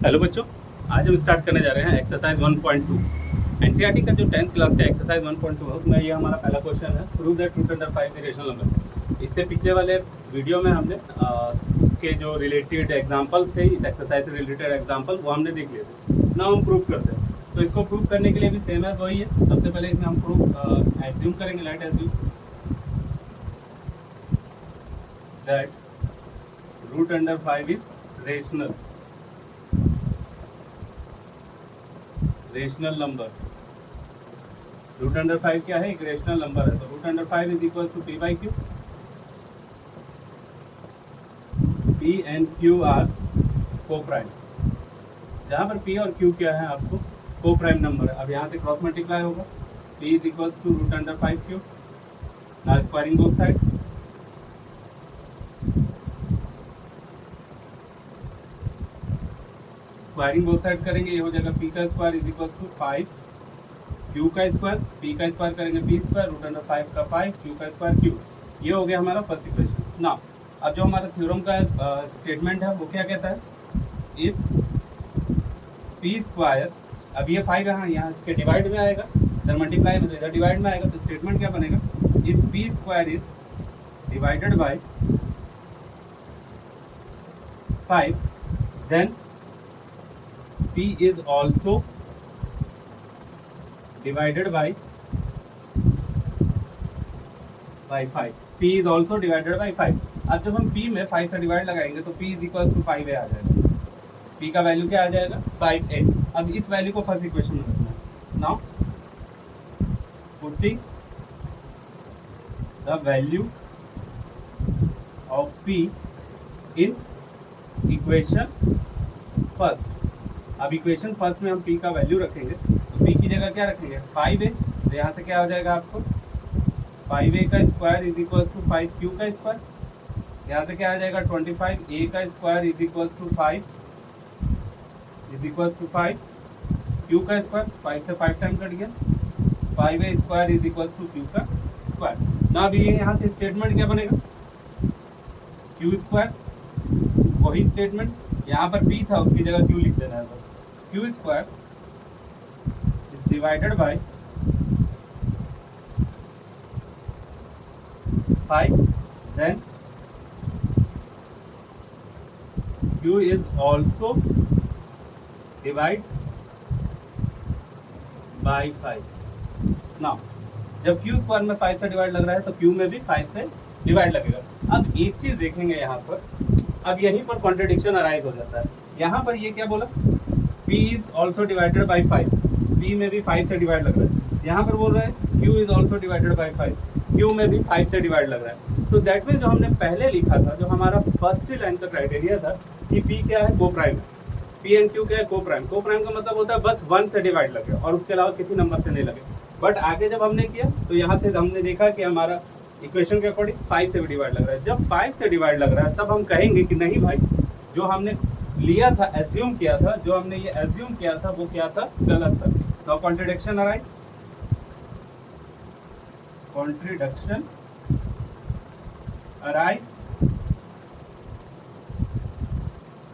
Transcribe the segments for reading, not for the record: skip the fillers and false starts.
Hello बच्चों, आज हम स्टार्ट करने जा रहे हैं एक्सरसाइज 1.2। एनसीईआरटी का जो 10th क्लास का एक्सरसाइज 1.2 है उसमें ये हमारा पहला क्वेश्चन है, prove that root under 5 the rational number. इससे पिछले वाले वीडियो में हमने इसके जो रिलेटेड एग्जांपल थे, इस एक्सरसाइज से रिलेटेड एग्जांपल वो हमने देख लिए थे। ना हम प्रूव करते हैं, तो इसको प्रूव करने के लिए भी सेम है, वही है। सबसे पहले इसमें हम प्रूव एज्यूम करेंगे, let assume that root under 5 is rational number. Root under 5 क्या है? एक रेशनल नंबर है। तो root under 5 is equal to p by q. P and q are coprime, जहाँ पर पी और क्यू क्या है आपको को प्राइम नंबर है। अब यहाँ से क्रॉस मल्टीप्लाई होगा, p is equal to root under 5 q. Now squaring both side, squaring both side करेंगे, ये हो जाएगा पी का square is equal to 5 q का स्क्वायर। पी का स्क्वायर करेंगे पी स्क्वायर, रूट अंडर 5 का 5, क्यू का स्क्वायर क्यू। ये हो गया हमारा फर्स्ट इक्वेशन। ना अब जो हमारा थ्योरम का स्टेटमेंट है वो क्या कहता है? इफ पी स्क्वायर, अब ये 5 यहाँ इसके डिवाइड में आएगा, इधर मल्टीप्लाई में, इधर डिवाइड में आएगा, तो स्टेटमेंट क्या बनेगा? If p square is divided by 5 then p is also divided by 5। p is also divided by 5। अब जब हम p में 5 से डिवाइड लगाएंगे तो p is equals to 5a आ जाएगा। p का वैल्यू क्या आ जाएगा? 5a। अब इस वैल्यू को फर्स्ट इक्वेशन में रखना है। Now putting the value of p in equation first. अब इक्वेशन फर्स्ट में हम p का वैल्यू रखेंगे, तो p की जगह क्या रखेंगे? 5a। तो यहाँ से क्या हो जाएगा आपको? 5a का square is equal to 5q का स्क्वायर। यहाँ से क्या आ जाएगा? 25a का square is equal to 5 is equal to 5 q का स्क्वायर। 5 से 5 टाइम कट गया, 5a square is equal to q का स्क्वायर। ना अभी यहाँ से स्टेटमेंट क्या बनेगा? q स्क्वायर, वही स्टेटमेंट, यहाँ पर p था उसकी जगह q लिख देना है बस। q square is divided by 5 then q is also divide by 5। Now जब q स्क्वायर में 5 से डिवाइड लग रहा है तो q में भी 5 से डिवाइड लगेगा। अब एक चीज देखेंगे यहाँ पर, अब यहीं पर कॉन्ट्रडिक्शन अराइज हो जाता है। यहाँ पर ये क्या बोला? p is also divided by 5, p में भी 5 से डिवाइड लग रहा है। यहाँ पर बोल रहा है q is also divided by 5, q में भी 5 से डिवाइड लग रहा है। तो दैट मीन्स जो हमने पहले लिखा था, जो हमारा फर्स्ट लाइन का क्राइटेरिया था कि p क्या है? को प्राइम है। p एंड q क्या है? को प्राइम। को प्राइम का मतलब होता है बस 1 से डिवाइड लगे और उसके अलावा किसी नंबर से नहीं लगे। बट आगे जब हमने किया तो यहाँ से हमने देखा कि हमारा इक्वेशन के अकॉर्डिंग 5 से भी डिवाइड लग रहा है। जब 5 से डिवाइड लग रहा है तब हम कहेंगे कि नहीं भाई, जो हमने लिया था, एज्यूम किया था, जो हमने ये एज्यूम किया था वो क्या था? गलत था। तो contradiction arise, contradiction arise,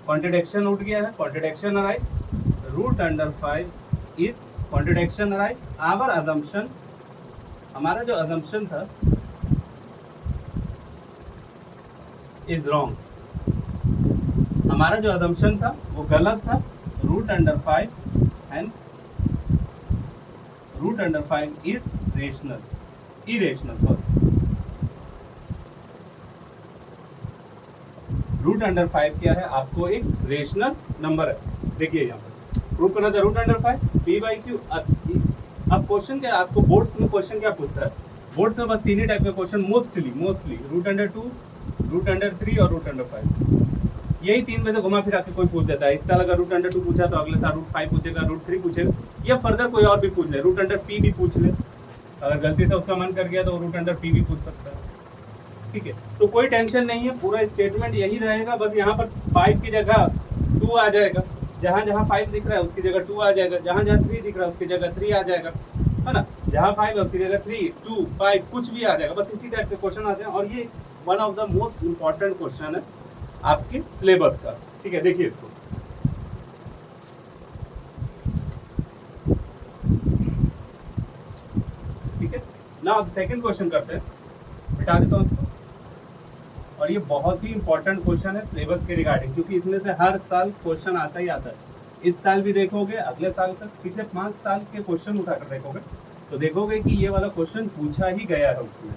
contradiction उठ गया है, contradiction arise. Root under 5 is contradiction arise. Our assumption, हमारा जो अजम्पशन था इज रॉन्ग, हमारा जो अजम्पशन था वो गलत था। Root under 5 hence root under 5 is rational, irrational, sorry. Root under 5 क्या है? आपको एक रेशनल नंबर है। देखिए यहाँ पर प्रूव करना था root under 5 p by q. अब क्वेश्चन क्या, आपको बोर्ड्स में क्वेश्चन क्या पूछता है? बोर्ड्स में बस 3 ही टाइप के question mostly root under 2, root under 3 और रूट अंडर 5। यही 3 में से घुमा फिरा के कोई पूछ देता है। इस साल अगर रूट अंडर 2 पूछा तो अगले साल रूट 5 पूछेगा, रूट 3 पूछेगा, या फर्दर कोई और भी पूछ ले, रूट अंडर p भी पूछ ले। अगर गलती से उसका मन कर गया तो रूट अंडर p भी पूछ सकता है। ठीक है, तो कोई टेंशन नहीं है, पूरा स्टेटमेंट यही रहेगा। बस यहाँ पर 5 की जगह 2 आ जाएगा, जहाँ जहाँ 5 दिख रहा है उसकी जगह 2 आ जाएगा, जहाँ जहाँ 3 दिख रहा है उसकी जगह 3 आ जाएगा, है ना। जहाँ 5 है उसकी जगह 3, 2, 5 कुछ भी आ जाएगा। बस इसी टाइप के क्वेश्चन आते हैं और ये one of the most important question है आपके सिलेबस का। ठीक है, देखिए इसको, ना अब सेकंड क्वेश्चन करते हैं, बिठा देता हूँ इसको। और ये बहुत ही इंपॉर्टेंट क्वेश्चन है सिलेबस के रिगार्डिंग, क्योंकि इसमें से हर साल क्वेश्चन आता ही आता है। इस साल भी देखोगे, अगले साल तक, पिछले 5 साल के क्वेश्चन उठाकर देखोगे तो देखोगे कि ये वाला क्वेश्चन पूछा ही गया है उसमें।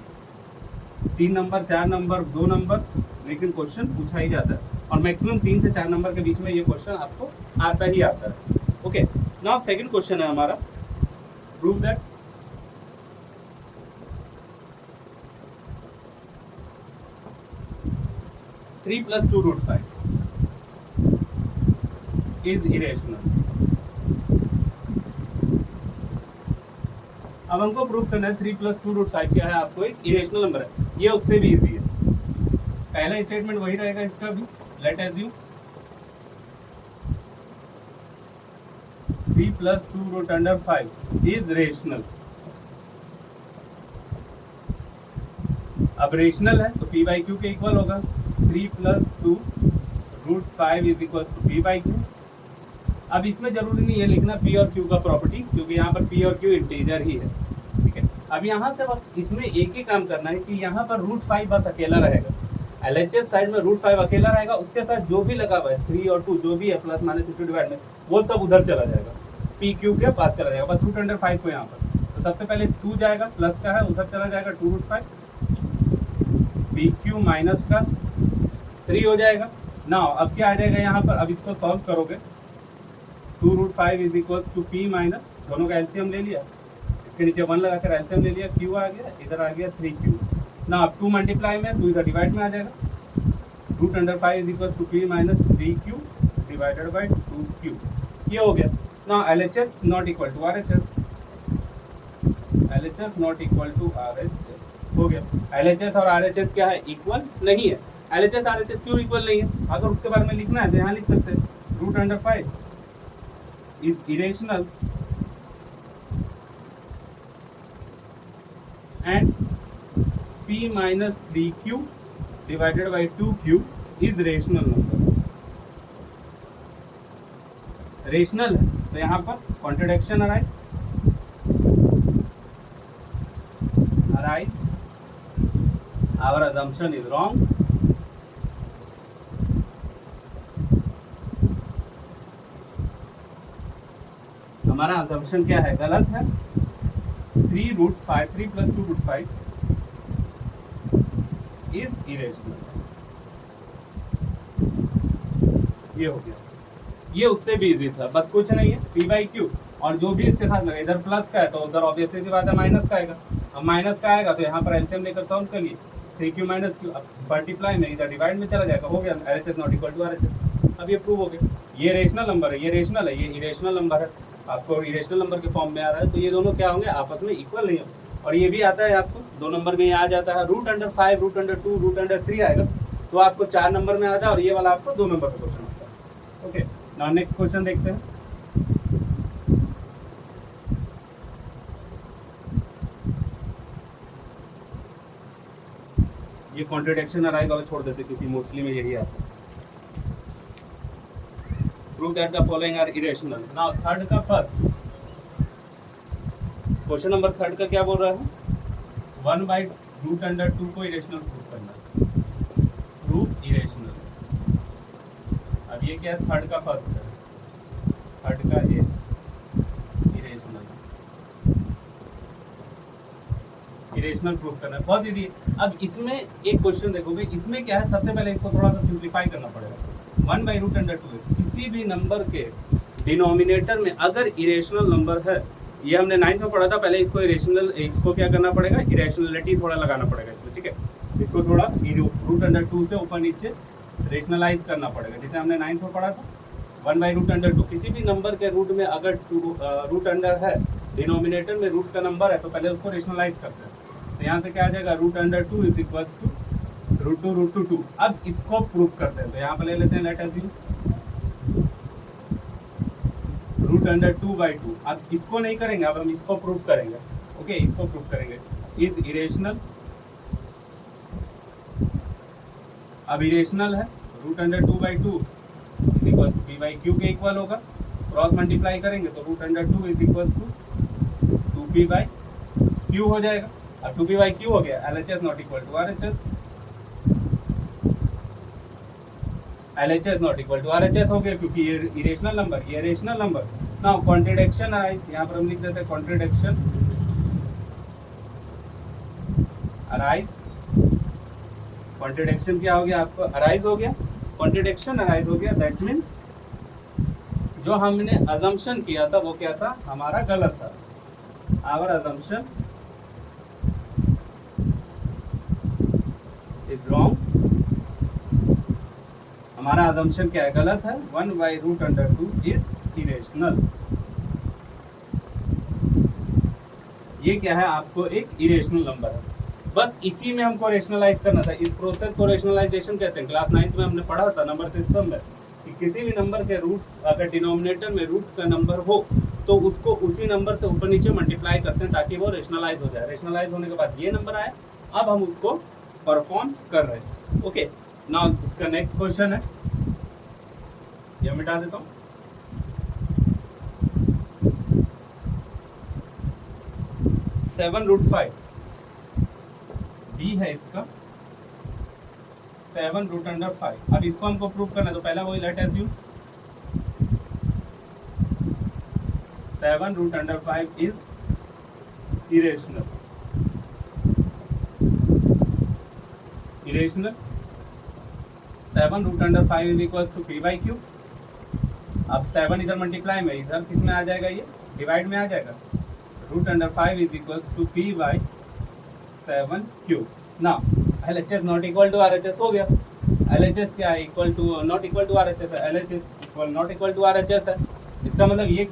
3 नंबर, 4 नंबर, 2 नंबर, लेकिन क्वेश्चन पूछा ही जाता है। और मैक्सिमम 3 से 4 नंबर के बीच में ये क्वेश्चन आपको आता ही आता है। ओके, नाउ सेकंड क्वेश्चन है हमारा, प्रूव दैट 3 + 2√5 इज इरेशनल। अब हमको प्रूफ करना है 3 + 2√5 क्या है, आपको एक इरेशनल नंबर है। ये उससे भी इजी है, पहला स्टेटमेंट वही रहेगा इसका भी। Late assume 3 + 2√5 is rational. अब रेशनल है तो p/q के इक्वल होगा। 3 + 2√5 इज इक्वल टू p/q। अब इसमें जरूरी नहीं है लिखना p और q का प्रॉपर्टी, क्योंकि यहाँ पर p और q इंटीजर ही है, ठीक है। अब यहाँ से बस इसमें एक ही काम करना है कि यहाँ पर √5 बस अकेला रहेगा। LHS साइड में √5 अकेला रहेगा, उसके साथ जो भी लगा हुआ है 3 और 2 जो भी है प्लस माइनस इंटू डिवाइड में, वो सब उधर चला जाएगा, PQ के पास चला जाएगा, बस √5 को यहाँ पर। तो सबसे पहले 2 जाएगा, प्लस का है उधर चला जाएगा 2√5, PQ माइनस का 3 हो जाएगा ना। अब क्या आ जाएगा यहाँ पर, अब इसको सॉल्व करोगे 2√5 is equal to p minus, दोनों का एलसीएम ले लिया, इसके नीचे 1 लगाकर एलसीएम ले लिया, q आ गया, इधर आ गया 3q ना। अब 2 मल्टीप्लाई में 2 इधर डिवाइड में आ जाएगा, √5 is equal to p minus 3q divided by 2q, ये हो गया ना। LHS not equal to RHS, LHS not equal to RHS हो गया। LHS और RHS क्या है, इक्वल नहीं है। LHS RHS क्यों इक्वल नहीं है, अगर उसके बारे में लिखना है तो यहाँ लिख सकते हैं √5 is irrational and p minus 3q divided by 2q is rational number। Rational है तो यहाँ पर contradiction arise, our assumption is wrong। हमारा assumption क्या है, गलत है। 3 + 2√5 is irrational। ये हो गया, ये उससे भी इजी था, बस कुछ नहीं है, p/q और जो भी इसके साथ लगा, इधर प्लस का है तो उधर ऑब्वियसली सी बात है माइनस का आएगा। अब माइनस का आएगा तो यहाँ पर एलसीएम लेकर सॉल्व कर लिए, 3q माइनस q, अब मल्टीप्लाई में इधर डिवाइड में चला जाएगा, हो गया LHS not equal to RHS। अब ये प्रूव हो गया, ये रेशनल नंबर है, ये रेशनल है, ये इरेशनल नंबर है, आपको इरेशनल नंबर के फॉर्म में आ रहा है, तो ये दोनों क्या होंगे, आपस में इक्वल नहीं होंगे। और ये भी आता है आपको 2 नंबर में, ये आ जाता है √5, √2, √3 आएगा, तो आपको 4 नंबर में आता है, और ये वाला आपको 2 नंबर का क्वेश्चन आता है। ओके, नाउ नेक्स्ट क्वेश्चन देखते हैं। ये कॉन्ट्रडिक्शन अराइज वाला छोड़ देते क्योंकि मोस्टली में यही आता है। Prove that the following are irrational. Now third का फर्स्ट क्वेश्चन नंबर थर्ड का क्या बोल रहा है, 1/√2 को इरेशनल प्रूव करना है, प्रूव इरेशनल। अब ये क्या है, थर्ड का फर्स्ट है, थर्ड का ये इरेशनल, इरेशनल प्रूफ करना है, बहुत इजी है। अब इसमें एक क्वेश्चन देखोगे, इसमें क्या है, सबसे पहले इसको थोड़ा सा सिंप्लीफाई करना पड़ेगा। 1/√2 है, किसी भी नंबर के डिनोमिनेटर में अगर इरेशनल नंबर है, ये हमने 9th में पढ़ा था, पहले इसको इरेशनल, इसको क्या करना पड़ेगा, इरेशनलिटी थोड़ा लगाना पड़ेगा इसमें, ठीक है। इसको थोड़ा √2 से ऊपर नीचे रेशनलाइज करना पड़ेगा, जैसे हमने 9th में पढ़ा था। 1/√2 किसी भी नंबर के रूट में अगर रूट अंडर है, डिनोमिनेटर में रूट का नंबर है, तो पहले उसको रेशनलाइज करते हैं। तो यहाँ से क्या आ जाएगा, √2 इज इक्वल टू √2 अब इसको प्रूफ करते हैं, तो यहाँ पर ले लेते हैं, लेट अस यूज √2/2। अब इसको नहीं करेंगे, अब हम इसको प्रूफ करेंगे। ओके, इसको प्रूफ करेंगे, इज इरेशनल। अब इरेशनल है, √2/2 इज इक्वल टू p/q के इक्वल होगा, क्रॉस मल्टीप्लाई करेंगे तो √2 इज इक्वल टू 2p/q हो जाएगा। अब 2p/q हो गया, LHS not equal to RHS, LHS not equal to RHS हो गया क्योंकि ये इरेशनल नंबर, ये rational number. Now contradiction arise, यहाँ पर हम लिख देते हैं कॉन्ट्रडिक्शन अराइज। कॉन्ट्रडिक्शन क्या हो गया आपको, अराइज हो गया, कॉन्ट्रडिक्शन अराइज हो गया। दैट मीन्स जो हमने अजम्पशन किया था वो क्या था, हमारा गलत था। आवर अजम्पशन इज रॉन्ग, हमारा अजम्पशन क्या है, गलत है। 1/√2 इज इरेशनल, ये क्या है आपको एक इरेशनल नंबर है। बस इसी में हमको रेशनलाइज करना था, इस प्रोसेस को रेशनलाइजेशन कहते हैं। क्लास 9th में हमने पढ़ा था नंबर सिस्टम में कि किसी भी नंबर के रूट अगर डिनोमिनेटर में रूट का नंबर हो तो उसको उसी नंबर से ऊपर नीचे मल्टीप्लाई करते हैं ताकि वो रेशनलाइज हो जाए। रेशनलाइज होने के बाद ये नंबर आए, अब हम उसको परफॉर्म कर रहे हैं। ओके, नाउ इसका नेक्स्ट क्वेश्चन है, ये मिटा देता हूँ। 7√5 b है इसका, 7√5। अब इसको हमको प्रूव करना है तो पहला वही let assume 7√5 is irrational, irrational 7√5 is equal to p/q। अब 7 इधर मल्टीप्लाई में, इधर किस में आ जाएगा, ये डिवाइड में आ जाएगा। √5 is equal to p/7q। Now LHS not equal to RHS हो गया। LHS क्या है, equal to not equal to RHS है, LHS equal not equal to RHS है। इसका मतलब ये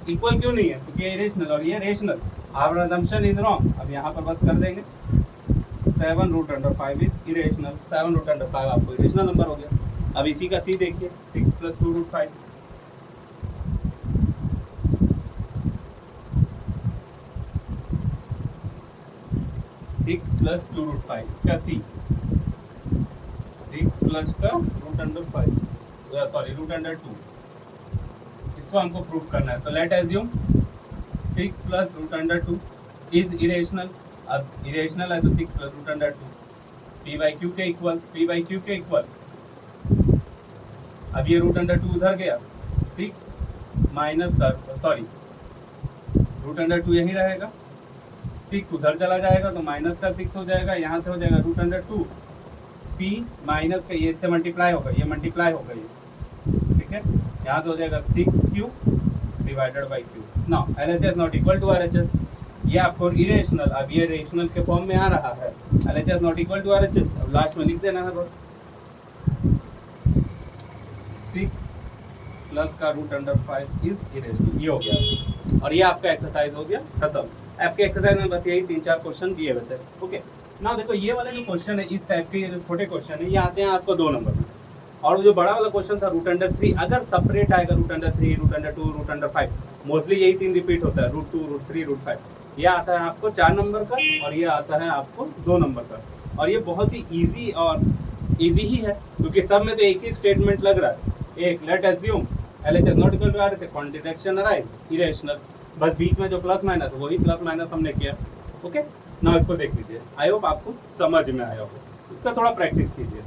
इक्वल क्यों नहीं है, क्योंकि ये इरेशनल और ये rational. Our assumption is wrong. अब यहाँ पर बस कर देंगे 7√5 इज इरेशनल, 7√5 आपको इरेशनल नंबर हो गया। अब इसी का सी देखिए, 6 + 2√5, 6 + 2√5 इसका सी, 6 प्लस का √5 सॉरी √2, इसको हमको प्रूफ करना है। तो लेट एज्यूम 6 + √2 इज इरेशनल। अब इरेशनल है तो 6 + √2 p/q के इक्वल, p/q के इक्वल। अब ये √2 उधर गया, 6 माइनस का सॉरी √2 यही रहेगा, 6 उधर चला जाएगा तो माइनस का 6 हो जाएगा, यहाँ से हो जाएगा √2 p माइनस का, ये इससे मल्टीप्लाई होगा, ये मल्टीप्लाई होगा ये, ठीक है। यहाँ से हो जाएगा 6q / q। Now LHS not equal to RHS, ये आपको इरेशनल, अब ये रेशनल के फॉर्म में आ रहा है। LHS not equal to RHS, अब लास्ट में लिख देना है बस 6 प्लस का √5 इज इरेशनल, ये हो गया। और ये आपका एक्सरसाइज हो गया खत्म। आपके एक्सरसाइज में बस यही 3-4 क्वेश्चन दिए हुए थे। ओके, ना देखो ये वाले जो क्वेश्चन है, इस टाइप के जो छोटे क्वेश्चन है, ये आते हैं आपको 2 नंबर में। और जो बड़ा वाला क्वेश्चन था √3, अगर सेपरेट आएगा √3, √2, √5, मोस्टली यही 3 रिपीट होता है, √2, √3, √5। ये आता है आपको 4 नंबर का और ये आता है आपको 2 नंबर का। और ये बहुत ही ईजी और ईजी ही है क्योंकि सब में तो एक ही स्टेटमेंट लग रहा है। एक let assume LHS not equal to RHS, contradiction arise, irrational, बस बीच में जो प्लस माइनस वही प्लस माइनस हमने किया। ओके, ना इसको देख लीजिए। आई होप आपको समझ में आया हो, इसका थोड़ा प्रैक्टिस कीजिए।